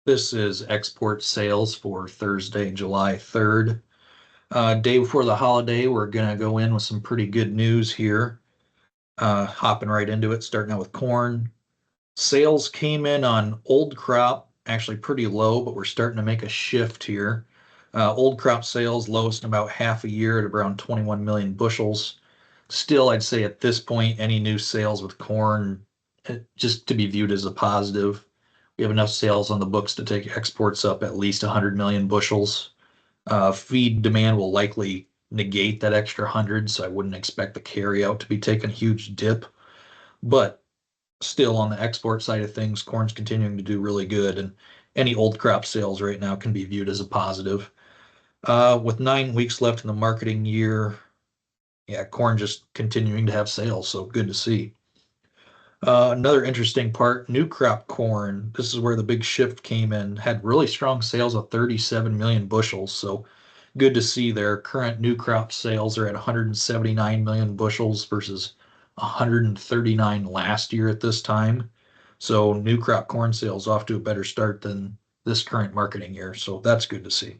This is export sales for Thursday, July 3rd. Day before the holiday, we're going to go in with some pretty good news here. Hopping right into it, starting out with corn. Sales came in on old crop, actually pretty low, but we're starting to make a shift here. Old crop sales lowest in about half a year at around 21 million bushels. Still, I'd say at this point, any new sales with corn, just to be viewed as a positive. We have enough sales on the books to take exports up at least 100 million bushels. Feed demand will likely negate that extra 100, so I wouldn't expect the carryout to be taking a huge dip. But still, on the export side of things, corn's continuing to do really good, and any old crop sales right now can be viewed as a positive. With 9 weeks left in the marketing year, yeah, corn just continuing to have sales, so good to see. Another interesting part, new crop corn. This is where the big shift came in. Had really strong sales of 37 million bushels. So good to see there. Current new crop sales are at 179 million bushels versus 139 last year at this time. So new crop corn sales off to a better start than this current marketing year. So that's good to see.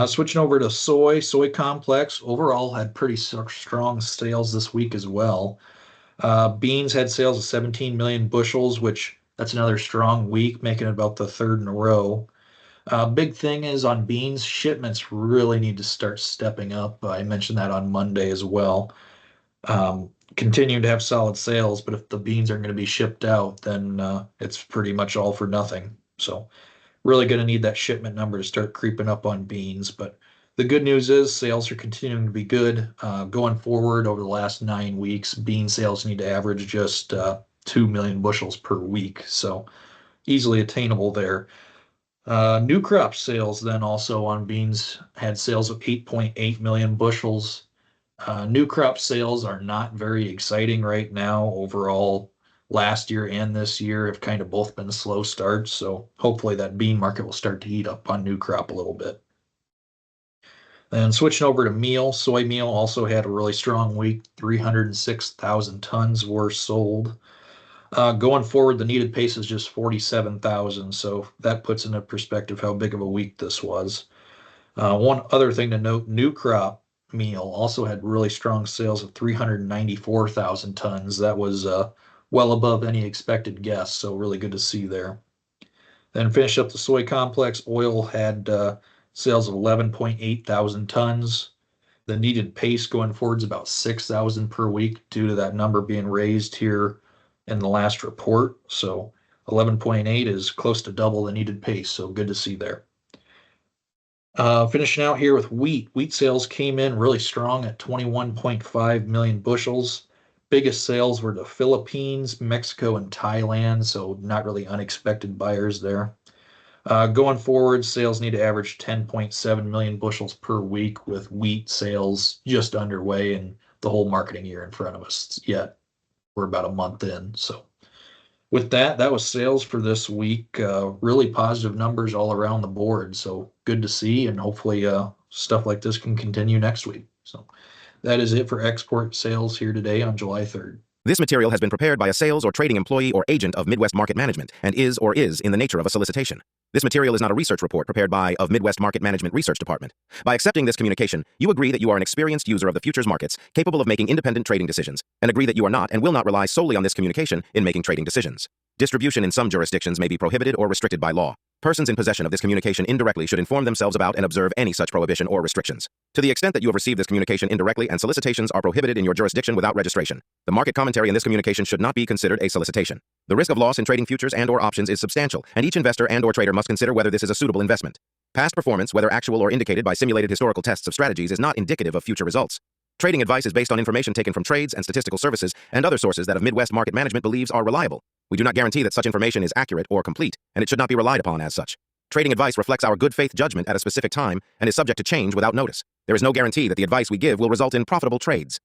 Switching over to soy complex overall had pretty strong sales this week as well. Beans had sales of 17 million bushels, which that's another strong week, making it about the third in a row. Big thing is on beans, shipments really need to start stepping up. I mentioned that on Monday as well. Continuing to have solid sales, but if the beans aren't going to be shipped out, then it's pretty much all for nothing. So really going to need that shipment number to start creeping up on beans. But the good news is sales are continuing to be good. Going forward over the last 9 weeks, bean sales need to average just 2 million bushels per week. So easily attainable there. New crop sales then also on beans had sales of 8.8 million bushels. New crop sales are not very exciting right now. Overall, last year and this year have kind of both been slow starts. So hopefully that bean market will start to heat up on new crop a little bit. And switching over to meal, soy meal also had a really strong week. 306,000 tons were sold. Going forward, the needed pace is just 47,000. So that puts into perspective how big of a week this was. One other thing to note, new crop meal also had really strong sales of 394,000 tons. That was well above any expected guess. So really good to see there. Then finish up the soy complex. Oil had sales of 11.8 thousand tons. The needed pace going forward is about 6,000 per week due to that number being raised here in the last report. So 11.8 is close to double the needed pace. So good to see there. Finishing out here with wheat. Wheat sales came in really strong at 21.5 million bushels. Biggest sales were the Philippines, Mexico, and Thailand. So not really unexpected buyers there. Going forward, sales need to average 10.7 million bushels per week with wheat sales just underway and the whole marketing year in front of us yet. We're about a month in. So with that, that was sales for this week. Really positive numbers all around the board. So good to see, and hopefully stuff like this can continue next week. So that is it for export sales here today on July 3rd. This material has been prepared by a sales or trading employee or agent of Midwest Market Management and is in the nature of a solicitation. This material is not a research report prepared by of Midwest Market Management Research Department. By accepting this communication, you agree that you are an experienced user of the futures markets, capable of making independent trading decisions, and agree that you are not and will not rely solely on this communication in making trading decisions. Distribution in some jurisdictions may be prohibited or restricted by law. Persons in possession of this communication indirectly should inform themselves about and observe any such prohibition or restrictions. To the extent that you have received this communication indirectly and solicitations are prohibited in your jurisdiction without registration, the market commentary in this communication should not be considered a solicitation. The risk of loss in trading futures and/or options is substantial, and each investor and/or trader must consider whether this is a suitable investment. Past performance, whether actual or indicated by simulated historical tests of strategies, is not indicative of future results. Trading advice is based on information taken from trades and statistical services and other sources that of Midwest Market Management believes are reliable. We do not guarantee that such information is accurate or complete, and it should not be relied upon as such. Trading advice reflects our good faith judgment at a specific time and is subject to change without notice. There is no guarantee that the advice we give will result in profitable trades.